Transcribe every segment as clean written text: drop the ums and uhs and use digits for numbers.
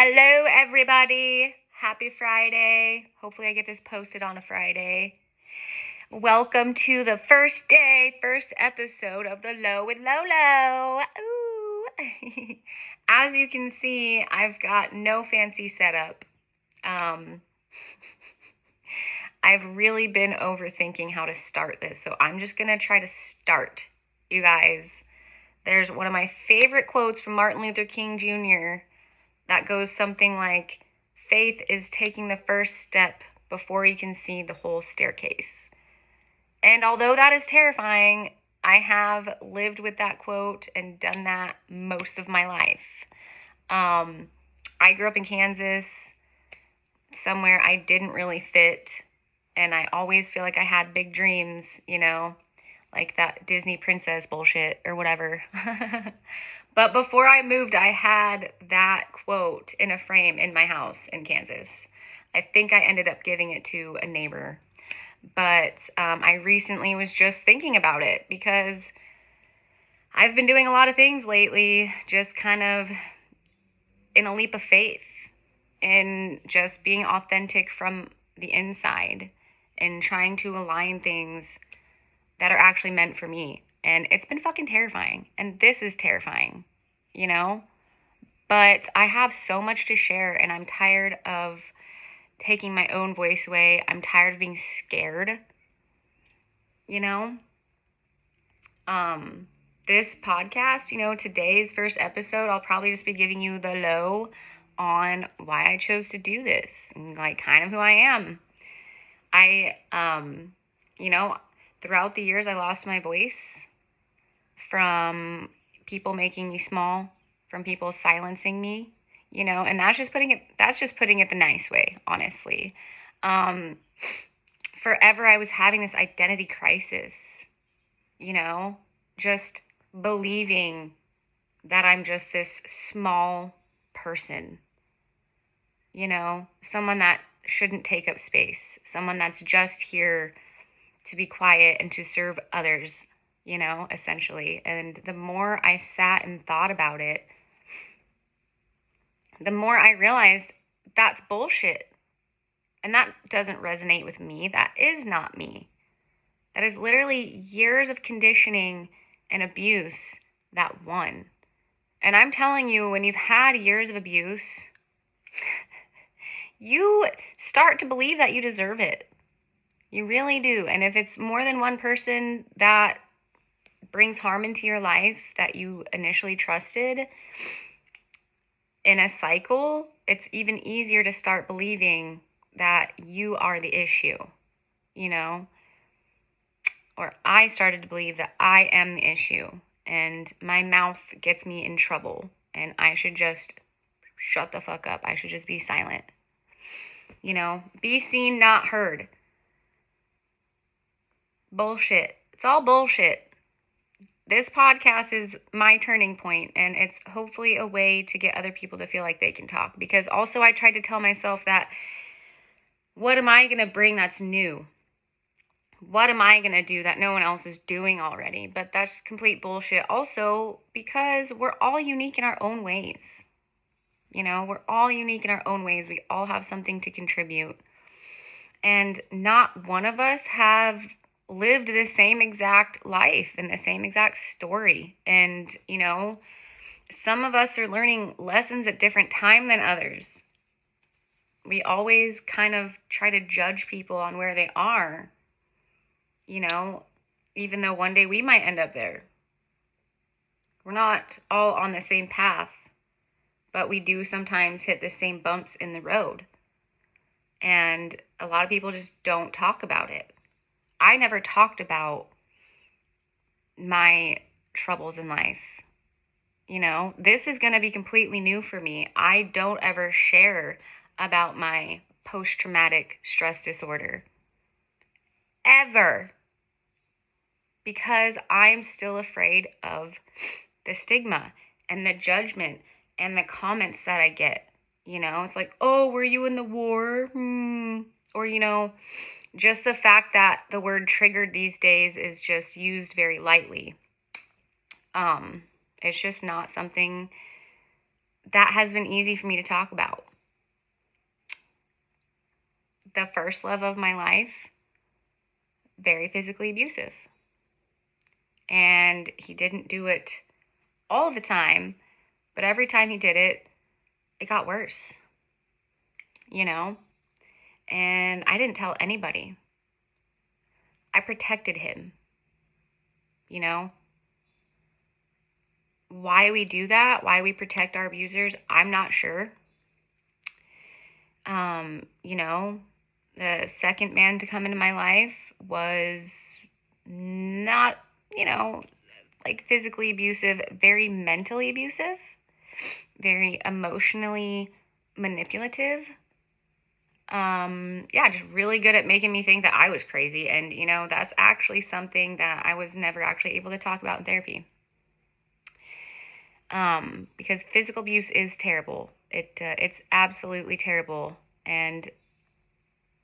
Hello, everybody. Happy Friday. Hopefully I get this posted on a Friday. Welcome to the first episode of the Low with Lolo. Ooh. As you can see, I've got no fancy setup. I've really been overthinking how to start this, so I'm just going to try to start, you guys. There's one of my favorite quotes from Martin Luther King Jr. that goes something like, faith is taking the first step before you can see the whole staircase. And although that is terrifying, I have lived with that quote and done that most of my life. I grew up in Kansas, somewhere I didn't really fit, and I always feel like I had big dreams, like that Disney princess bullshit or whatever. But before I moved, I had that quote in a frame in my house in Kansas. I think I ended up giving it to a neighbor. But I recently was just thinking about it because I've been doing a lot of things lately, just kind of in a leap of faith, in just being authentic from the inside and trying to align things that are actually meant for me. And it's been fucking terrifying. And this is terrifying, But I have so much to share, and I'm tired of taking my own voice away. I'm tired of being scared, This podcast, today's first episode, I'll probably just be giving you the low on why I chose to do this and kind of who I am. Throughout the years, I lost my voice from people making me small, from people silencing me, and that's just putting it the nice way, honestly. Forever I was having this identity crisis, just believing that I'm just this small person, someone that shouldn't take up space, someone that's just here to be quiet and to serve others, essentially. And the more I sat and thought about it, the more I realized that's bullshit. And that doesn't resonate with me. That is not me. That is literally years of conditioning and abuse that won. And I'm telling you, when you've had years of abuse, you start to believe that you deserve it. You really do. And if it's more than one person that brings harm into your life that you initially trusted in a cycle, it's even easier to start believing that you are the issue, Or I started to believe that I am the issue and my mouth gets me in trouble and I should just shut the fuck up. I should just be silent. Be seen, not heard. Bullshit. It's all bullshit. This podcast is my turning point, and it's hopefully a way to get other people to feel like they can talk. Because also I tried to tell myself that, what am I going to bring that's new? What am I going to do that no one else is doing already? But that's complete bullshit. Also, because we're all unique in our own ways. We're all unique in our own ways. We all have something to contribute. And not one of us have lived the same exact life and the same exact story. And, some of us are learning lessons at different time than others. We always kind of try to judge people on where they are, even though one day we might end up there. We're not all on the same path, but we do sometimes hit the same bumps in the road. And a lot of people just don't talk about it. I never talked about my troubles in life. This is going to be completely new for me. I don't ever share about my post-traumatic stress disorder. Ever. Because I'm still afraid of the stigma and the judgment and the comments that I get. It's like, oh, were you in the war? Or, just the fact that the word triggered these days is just used very lightly. It's just not something that has been easy for me to talk about. The first love of my life, very physically abusive. And he didn't do it all the time, but every time he did it, it got worse, you know? And I didn't tell anybody. I protected him, you know? Why we do that, why we protect our abusers, I'm not sure. You know, the second man to come into my life was not, you know, like physically abusive, very mentally abusive, very emotionally manipulative. Yeah, just really good at making me think that I was crazy. And, you know, that's actually something that I was never actually able to talk about in therapy. Because physical abuse is terrible. It's absolutely terrible. And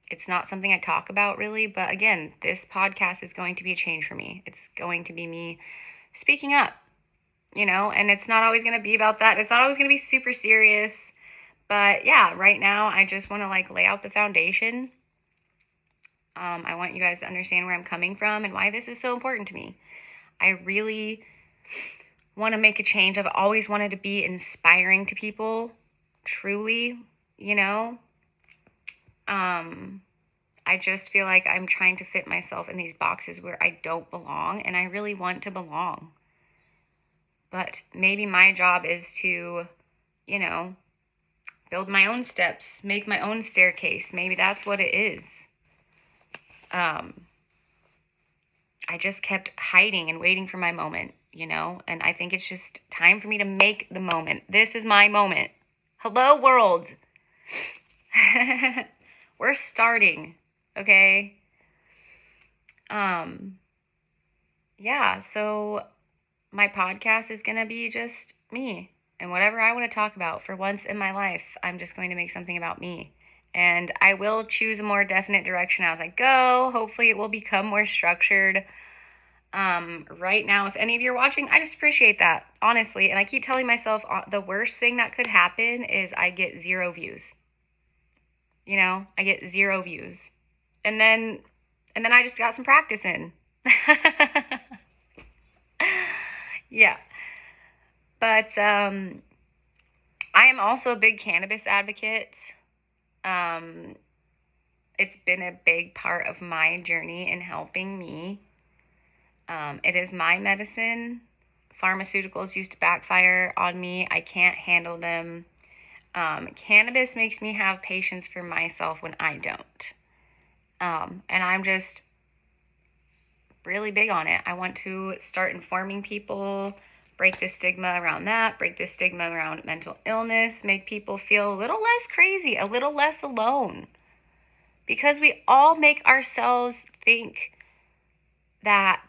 it's not something I talk about really, but again, this podcast is going to be a change for me. It's going to be me speaking up, you know, and it's not always going to be about that. It's not always going to be super serious, but yeah, right now I just want to like lay out the foundation. I want you guys to understand where I'm coming from and why this is so important to me. I really want to make a change. I've always wanted to be inspiring to people, truly, you know. I just feel like I'm trying to fit myself in these boxes where I don't belong, and I really want to belong. But maybe my job is to, you know, build my own steps, make my own staircase. Maybe that's what it is. I just kept hiding and waiting for my moment, you know, and I think it's just time for me to make the moment. This is my moment. Hello, world. We're starting, okay? Yeah, so my podcast is going to be just me and whatever I want to talk about. For once in my life, I'm just going to make something about me. And I will choose a more definite direction as I go. Hopefully it will become more structured. Right now, if any of you are watching, I just appreciate that, honestly. And I keep telling myself the worst thing that could happen is I get 0 views. You know, I get 0 views. And then I just got some practice in. Yeah. But I am also a big cannabis advocate. It's been a big part of my journey in helping me. It is my medicine. Pharmaceuticals used to backfire on me. I can't handle them. Cannabis makes me have patience for myself when I don't. And I'm just really big on it. I want to start informing people, break the stigma around that, break the stigma around mental illness, make people feel a little less crazy, a little less alone. Because we all make ourselves think that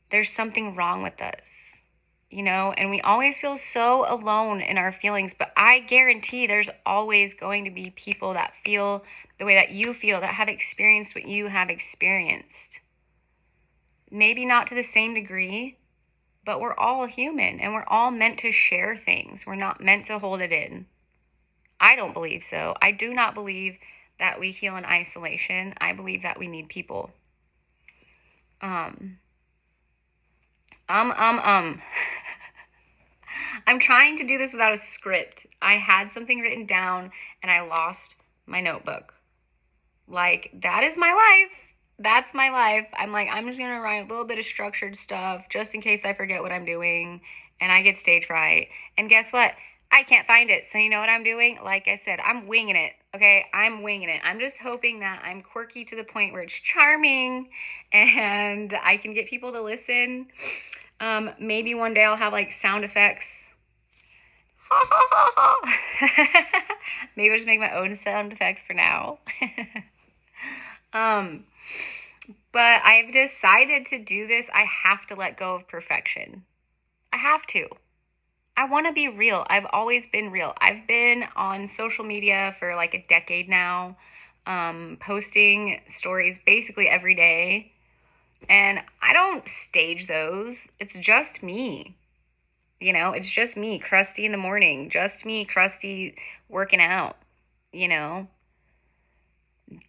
there's something wrong with us, you know, and we always feel so alone in our feelings, but I guarantee there's always going to be people that feel the way that you feel, that have experienced what you have experienced. Maybe not to the same degree, but we're all human and we're all meant to share things. We're not meant to hold it in. I don't believe so. I do not believe that we heal in isolation. I believe that we need people. I'm trying to do this without a script. I had something written down and I lost my notebook. Like, that is my life. That's my life. I'm like, I'm just going to write a little bit of structured stuff just in case I forget what I'm doing and I get stage fright. And guess what? I can't find it. So you know what I'm doing? Like I said, I'm winging it. Okay, I'm winging it. I'm just hoping that I'm quirky to the point where it's charming and I can get people to listen. Maybe one day I'll have like sound effects. Maybe I'll just make my own sound effects for now. But I've decided to do this. I have to let go of perfection. I have to. I want to be real. I've always been real. I've been on social media for like a decade now, posting stories basically every day. And I don't stage those. It's just me. You know, it's just me, crusty in the morning, just me, crusty, working out, you know,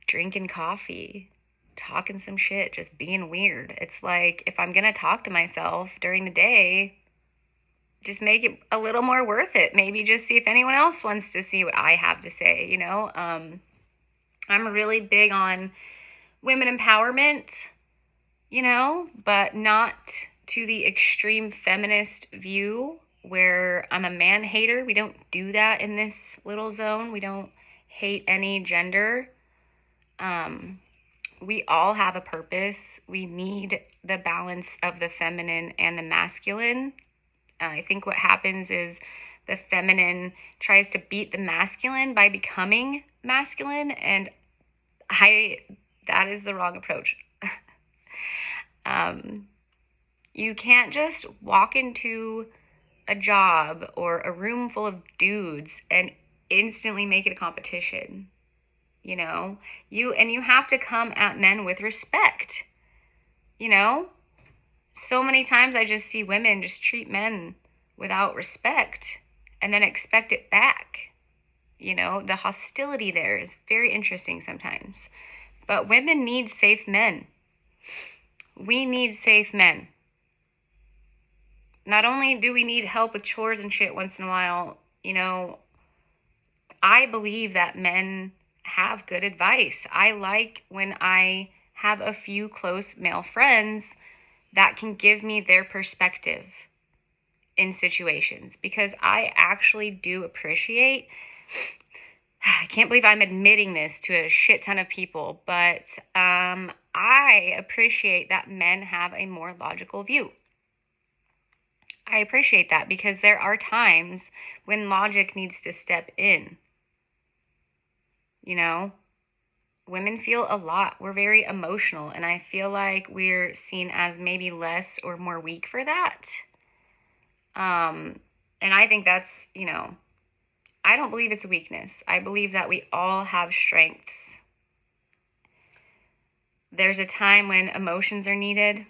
drinking coffee, talking some shit, just being weird. It's like, if I'm going to talk to myself during the day, just make it a little more worth it. Maybe just see if anyone else wants to see what I have to say, you know? I'm really big on women empowerment, you know, but not to the extreme feminist view where I'm a man hater. We don't do that in this little zone. We don't hate any gender. We all have a purpose. We need the balance of the feminine and the masculine. I think what happens is the feminine tries to beat the masculine by becoming masculine, and that is the wrong approach. You can't just walk into a job or a room full of dudes and instantly make it a competition. You know, you have to come at men with respect. You know, so many times I just see women just treat men without respect and then expect it back. You know, the hostility there is very interesting sometimes. But women need safe men. We need safe men. Not only do we need help with chores and shit once in a while, you know, I believe that men have good advice. I like when I have a few close male friends that can give me their perspective in situations, because I actually do appreciate, I can't believe I'm admitting this to a shit ton of people, but I appreciate that men have a more logical view. I appreciate that because there are times when logic needs to step in. You know, women feel a lot. We're very emotional, and I feel like we're seen as maybe less or more weak for that. And I think that's, you know, I don't believe it's a weakness. I believe that we all have strengths. There's a time when emotions are needed,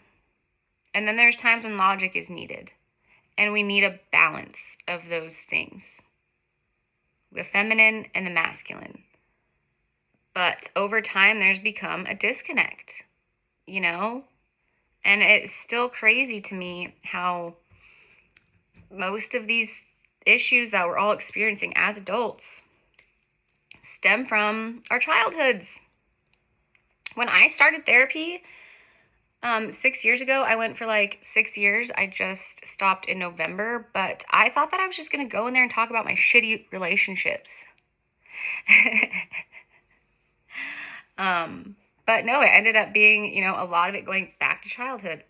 and then there's times when logic is needed. And we need a balance of those things, the feminine and the masculine. But over time, there's become a disconnect, you know? And it's still crazy to me how most of these issues that we're all experiencing as adults stem from our childhoods. When I started therapy 6 years ago, I went for like 6 years. I just stopped in November, but I thought that I was just going to go in there and talk about my shitty relationships. But no, it ended up being, you know, a lot of it going back to childhood,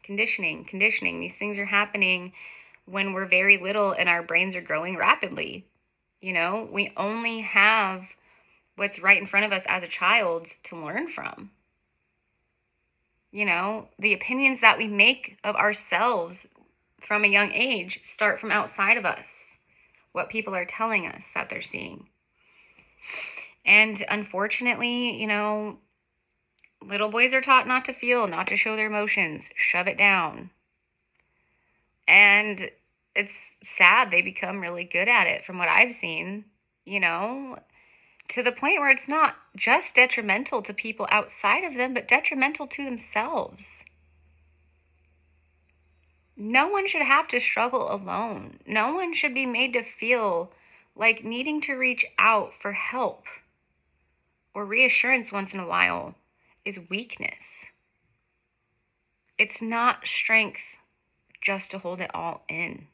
conditioning. These things are happening when we're very little and our brains are growing rapidly. You know, we only have what's right in front of us as a child to learn from. You know, the opinions that we make of ourselves from a young age start from outside of us, what people are telling us that they're seeing. And unfortunately, you know, little boys are taught not to feel, not to show their emotions, shove it down. And it's sad they become really good at it from what I've seen, you know, to the point where it's not just detrimental to people outside of them, but detrimental to themselves. No one should have to struggle alone. No one should be made to feel like needing to reach out for help or reassurance once in a while is weakness. It's not strength just to hold it all in.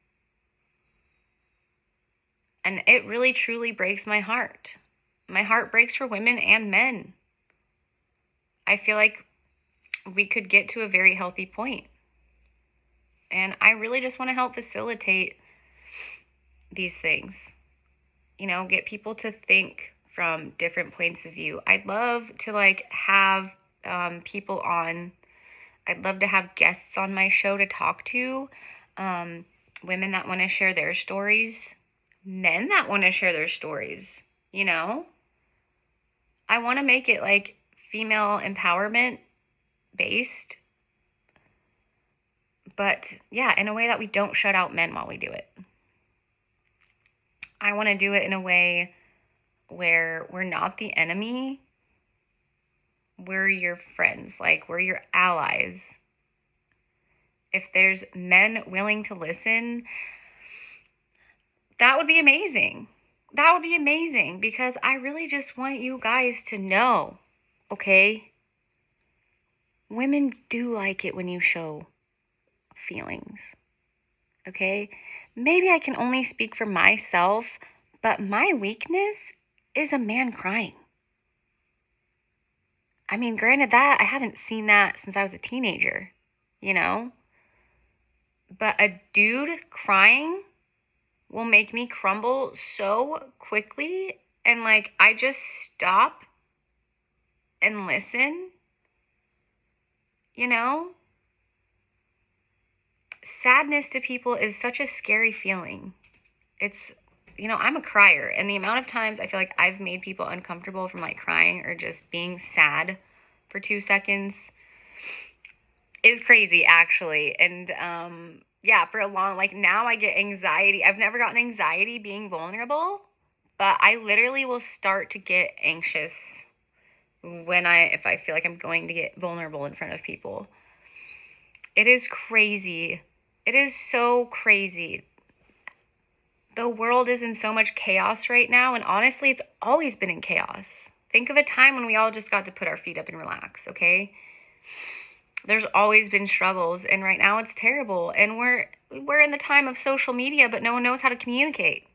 And it really truly breaks my heart. My heart breaks for women and men. I feel like we could get to a very healthy point. And I really just want to help facilitate these things. You know, get people to think from different points of view. I'd love to like have people on. I'd love to have guests on my show to talk to. Women that want to share their stories. Men that want to share their stories. You know? I want to make it like female empowerment based, But yeah, in a way that we don't shut out men while we do it. I want to do it in a way where we're not the enemy. We're your friends. Like, we're your allies. If there's men willing to listen, that would be amazing. That would be amazing, because I really just want you guys to know, okay? Women do like it when you show feelings, okay? Maybe I can only speak for myself, but my weakness is a man crying. I mean, granted that I haven't seen that since I was a teenager, you know? But a dude crying will make me crumble so quickly, and like I just stop and listen, you know? Sadness to people is such a scary feeling. It's, I'm a crier, and the amount of times I feel like I've made people uncomfortable from like crying or just being sad for 2 seconds is crazy, actually. And yeah, for a long, like, now I get anxiety. I've never gotten anxiety being vulnerable, but I literally will start to get anxious if I feel like I'm going to get vulnerable in front of people. It is crazy. It is so crazy. The world is in so much chaos right now, and honestly, it's always been in chaos. Think of a time when we all just got to put our feet up and relax, okay? There's always been struggles, and right now it's terrible. And we're in the time of social media, but no one knows how to communicate.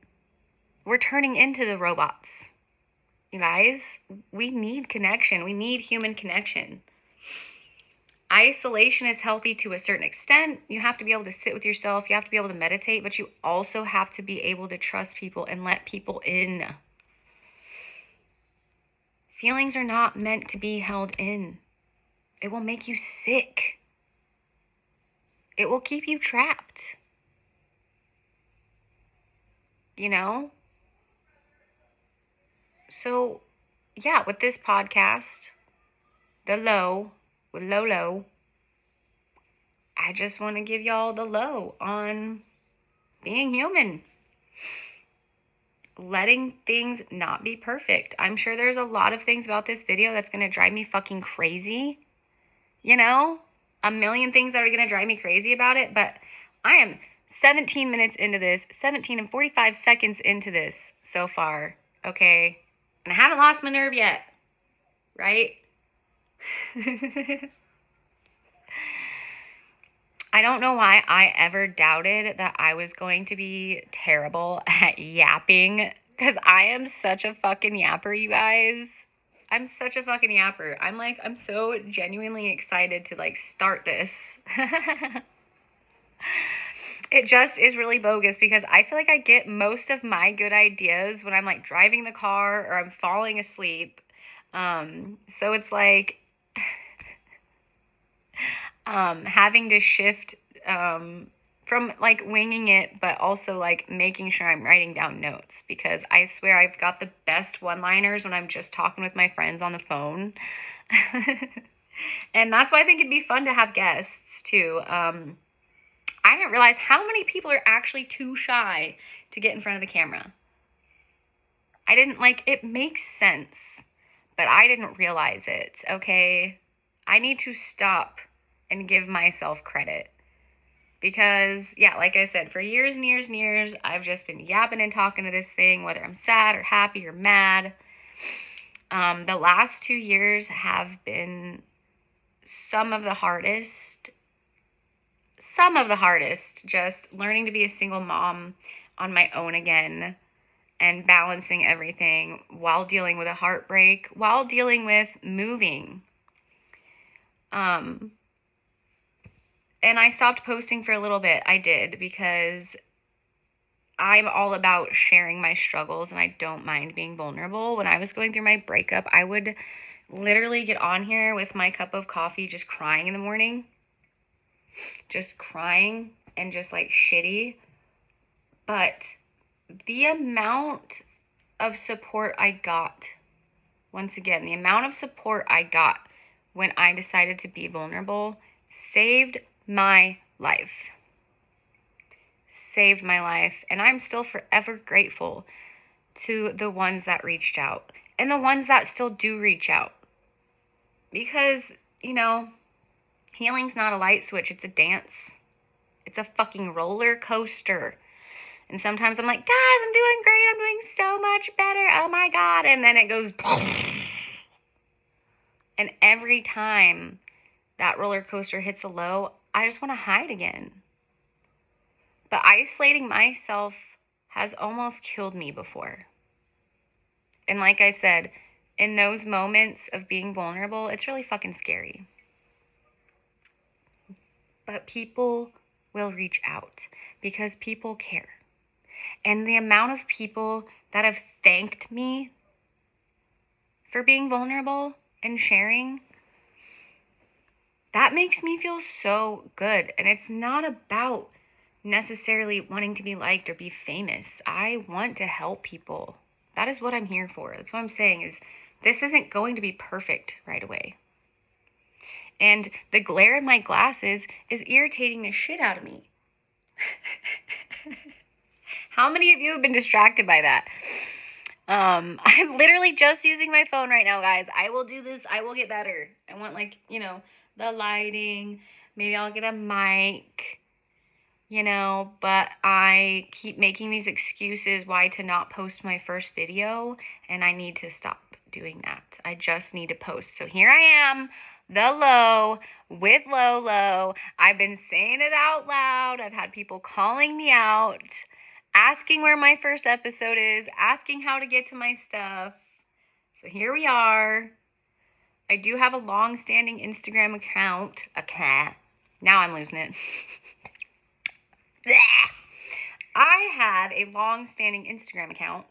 We're turning into the robots. You guys, we need connection. We need human connection. Isolation is healthy to a certain extent. You have to be able to sit with yourself. You have to be able to meditate, but you also have to be able to trust people and let people in. Feelings are not meant to be held in. It will make you sick. It will keep you trapped. You know? So, yeah, with this podcast, The Low, with Lolo, I just want to give y'all the low on being human. Letting things not be perfect. I'm sure there's a lot of things about this video that's going to drive me fucking crazy. A million things that are going to drive me crazy about it, but I am 17 minutes into this, 17 and 45 seconds into this so far, okay? And I haven't lost my nerve yet, right? I don't know why I ever doubted that I was going to be terrible at yapping, because I am such a fucking yapper, you guys. I'm such a fucking yapper. I'm so genuinely excited to like start this. It just is really bogus, because I feel like I get most of my good ideas when I'm like driving the car or I'm falling asleep. So it's like having to shift from like winging it, but also like making sure I'm writing down notes, because I swear I've got the best one-liners when I'm just talking with my friends on the phone. And that's why I think it'd be fun to have guests too. I didn't realize how many people are actually too shy to get in front of the camera. It makes sense, but I didn't realize it, okay? I need to stop and give myself credit. Because, yeah, like I said, for years and years and years, I've just been yapping and talking to this thing, whether I'm sad or happy or mad. The last 2 years have been some of the hardest, just learning to be a single mom on my own again and balancing everything while dealing with a heartbreak, while dealing with moving. And I stopped posting for a little bit. I did, because I'm all about sharing my struggles and I don't mind being vulnerable. When I was going through my breakup, I would literally get on here with my cup of coffee just crying in the morning. Just crying and just like shitty. But the amount of support I got, once again, the amount of support I got when I decided to be vulnerable saved my life. Saved my life. And I'm still forever grateful to the ones that reached out and the ones that still do reach out. Because, healing's not a light switch. It's a dance. It's a fucking roller coaster. And sometimes I'm like, guys, I'm doing great. I'm doing so much better. Oh my God. And then it goes, and every time that roller coaster hits a low, I just want to hide again. But isolating myself has almost killed me before. And like I said, in those moments of being vulnerable, it's really fucking scary. But people will reach out because people care. And the amount of people that have thanked me for being vulnerable and sharing, that makes me feel so good. And it's not about necessarily wanting to be liked or be famous. I want to help people. That is what I'm here for. That's what I'm saying is this isn't going to be perfect right away. And the glare in my glasses is irritating the shit out of me. How many of you have been distracted by that? I'm literally just using my phone right now, guys. I will do this. I will get better. I want the lighting. Maybe I'll get a mic, but I keep making these excuses why to not post my first video, and I need to stop doing that. I just need to post. So here I am, the low with Lolo. I've been saying it out loud. I've had people calling me out, asking where my first episode is, asking how to get to my stuff. So here we are. I do have a long-standing Instagram account. Now I'm losing it. I have a long-standing Instagram account.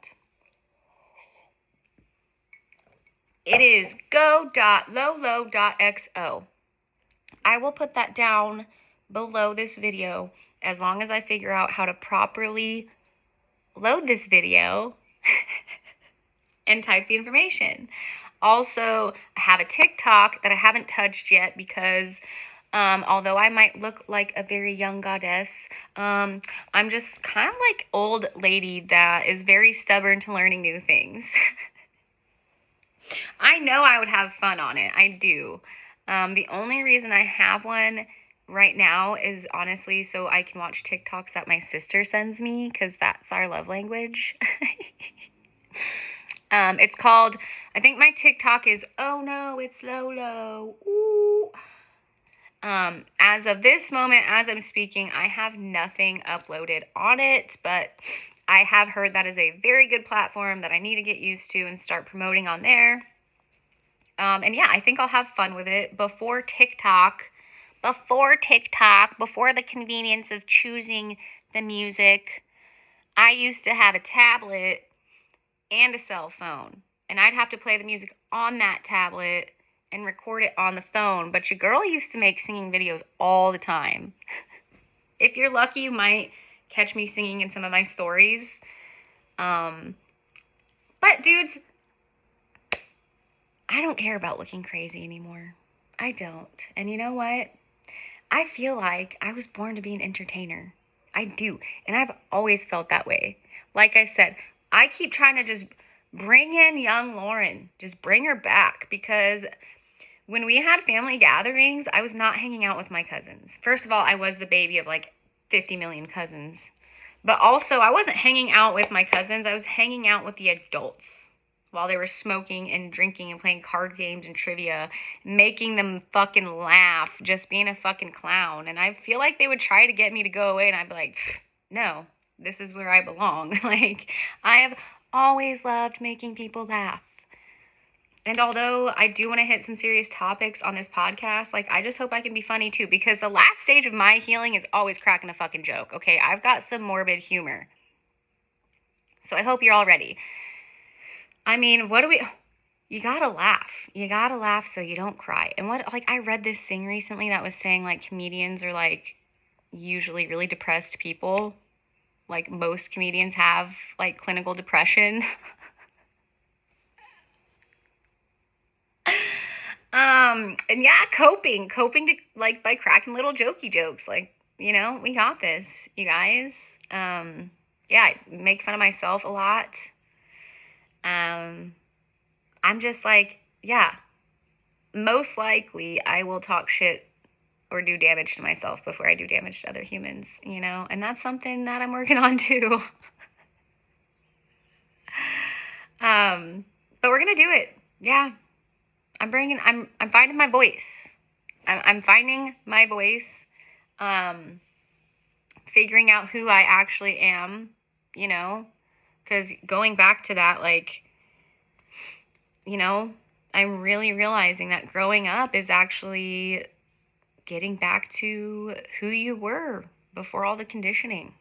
It is go.lolo.xo. I will put that down below this video as long as I figure out how to properly load this video and type the information. Also, I have a TiK Tok that I haven't touched yet because although I might look like a very young goddess, I'm just kind of like old lady that is very stubborn to learning new things. I know I would have fun on it. I do. The only reason I have one right now is honestly so I can watch TikToks that my sister sends me because that's our love language. It's called, I think my TikTok is, oh no, it's Lolo. Ooh. As of this moment, as I'm speaking, I have nothing uploaded on it, but I have heard that is a very good platform that I need to get used to and start promoting on there. And yeah, I think I'll have fun with it before TikTok, before the convenience of choosing the music. I used to have a tablet and a cell phone, and I'd have to play the music on that tablet and record it on the phone. But your girl used to make singing videos all the time. If you're lucky, you might catch me singing in some of my stories. But dudes, I don't care about looking crazy anymore. I don't. And you know what? I feel like I was born to be an entertainer. I do. And I've always felt that way. Like I said, I keep trying to just bring in young Lauren. Just bring her back. Because when we had family gatherings, I was not hanging out with my cousins. First of all, I was the baby of like 50 million cousins. But also, I wasn't hanging out with my cousins. I was hanging out with the adults while they were smoking and drinking and playing card games and trivia, making them fucking laugh, just being a fucking clown. And I feel like they would try to get me to go away, and I'd be like, no, this is where I belong. Like, I have always loved making people laugh. And although I do want to hit some serious topics on this podcast, like, I just hope I can be funny too, because the last stage of my healing is always cracking a fucking joke, okay? I've got some morbid humor. So I hope you're all ready. I mean, you gotta laugh. You gotta laugh so you don't cry. And I read this thing recently that was saying, like, comedians are, like, usually really depressed people. Like, most comedians have, like, clinical depression. And yeah, coping to, like, by cracking little jokey jokes. Like, we got this, you guys. Yeah, I make fun of myself a lot. I'm just like, yeah, most likely I will talk shit or do damage to myself before I do damage to other humans, and that's something that I'm working on too. But we're gonna do it. Yeah, I'm finding my voice. I'm finding my voice. Figuring out who I actually am, because going back to that, like, I'm really realizing that growing up is actually getting back to who you were before all the conditioning.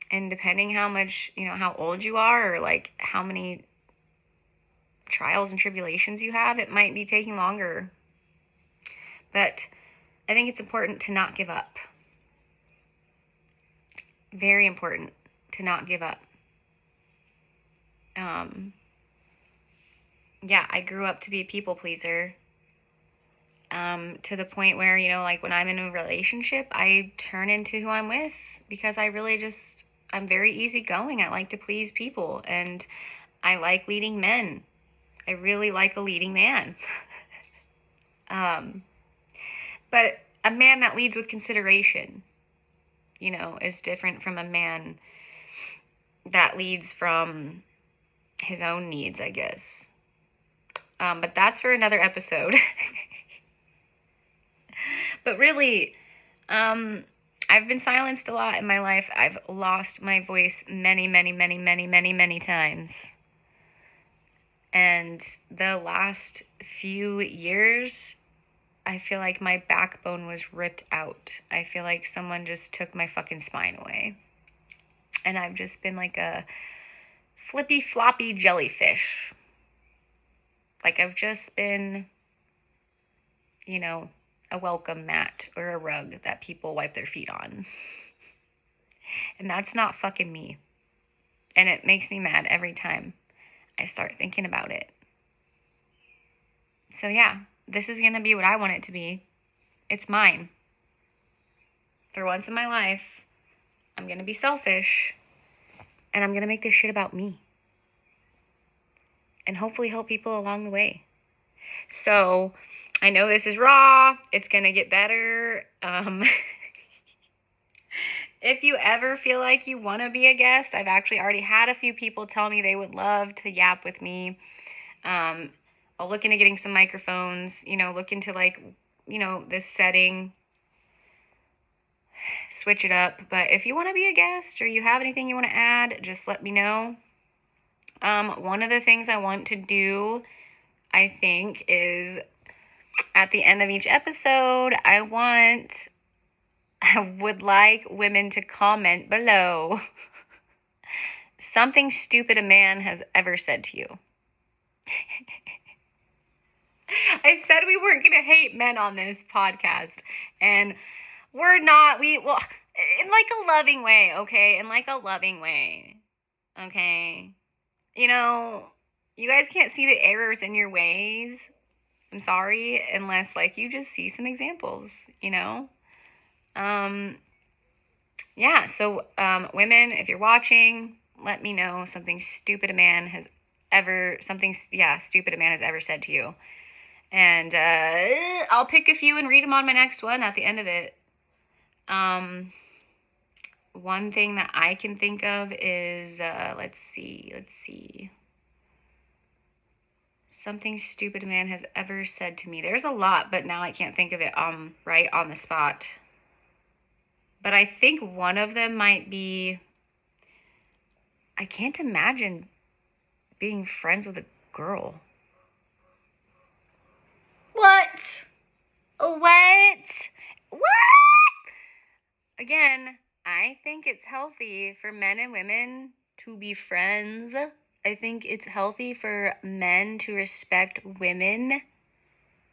And depending how much, how old you are, or like how many trials and tribulations you have, it might be taking longer. But I think it's important to not give up. Very important to not give up. Yeah, I grew up to be a people pleaser. To the point where, like when I'm in a relationship, I turn into who I'm with because I'm very easygoing. I like to please people, and I like leading men. I really like a leading man. But a man that leads with consideration, is different from a man that leads from his own needs, I guess. But that's for another episode. But really, I've been silenced a lot in my life. I've lost my voice many, many, many, many, many, many times. And the last few years, I feel like my backbone was ripped out. I feel like someone just took my fucking spine away. And I've just been like a flippy floppy jellyfish. Like I've just been, a welcome mat or a rug that people wipe their feet on. And that's not fucking me. And it makes me mad every time I start thinking about it. So yeah, this is going to be what I want it to be. It's mine. For once in my life, I'm going to be selfish, and I'm going to make this shit about me. And hopefully help people along the way. So, I know this is raw. It's going to get better. If you ever feel like you want to be a guest, I've actually already had a few people tell me they would love to yap with me. I'll look into getting some microphones, look into this setting, switch it up. But if you want to be a guest or you have anything you want to add, just let me know. One of the things I want to do, I think, is at the end of each episode, I would like women to comment below something stupid a man has ever said to you. I said we weren't going to hate men on this podcast, and we're not. In like a loving way, okay? In like a loving way, okay? You guys can't see the errors in your ways. I'm sorry, unless like you just see some examples, Yeah, so women, if you're watching, let me know something stupid a man has ever said to you. And I'll pick a few and read them on my next one at the end of it. One thing that I can think of is, let's see. Something stupid a man has ever said to me. There's a lot, but now I can't think of it right on the spot. But I think one of them might be, I can't imagine being friends with a girl. What? Again, I think it's healthy for men and women to be friends. I think it's healthy for men to respect women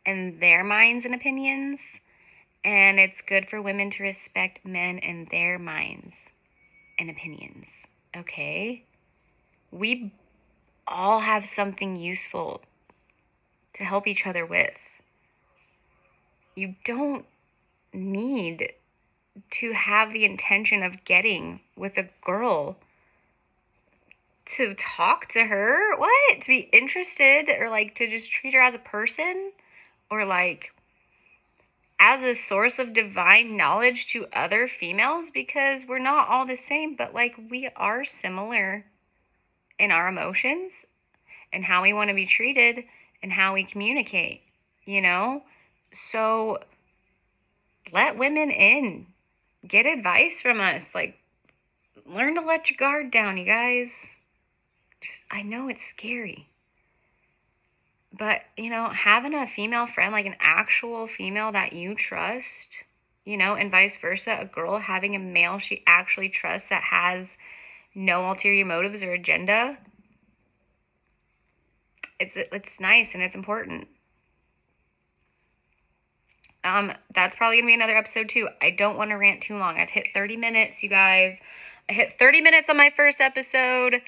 and their minds and opinions. And it's good for women to respect men and their minds and opinions. Okay? We all have something useful to help each other with. You don't need to have the intention of getting with a girl to talk to her. What? To be interested, or like to just treat her as a person, or like as a source of divine knowledge to other females, because we're not all the same, but like we are similar in our emotions and how we want to be treated and how we communicate, you know? So let women in. Get advice from us. Like, learn to let your guard down, you guys. I know it's scary. But, having a female friend, like an actual female that you trust, and vice versa, a girl having a male she actually trusts that has no ulterior motives or agenda, it's nice and it's important. That's probably gonna be another episode too. I don't want to rant too long. I've hit 30 minutes, you guys. I hit 30 minutes on my first episode.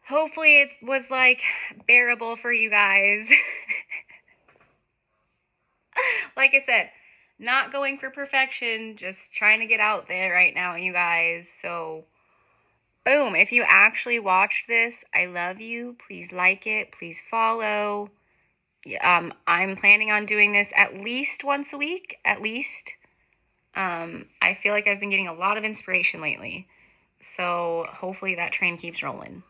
Hopefully it was like bearable for you guys. Like I said, not going for perfection, just trying to get out there right now, you guys. So, boom. If you actually watched this, I love you. Please like it. Please follow. I'm planning on doing this at least once a week, at least. I feel like I've been getting a lot of inspiration lately. So hopefully that train keeps rolling.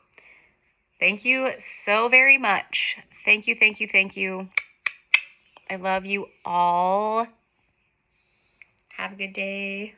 Thank you so very much. Thank you, thank you, thank you. I love you all. Have a good day.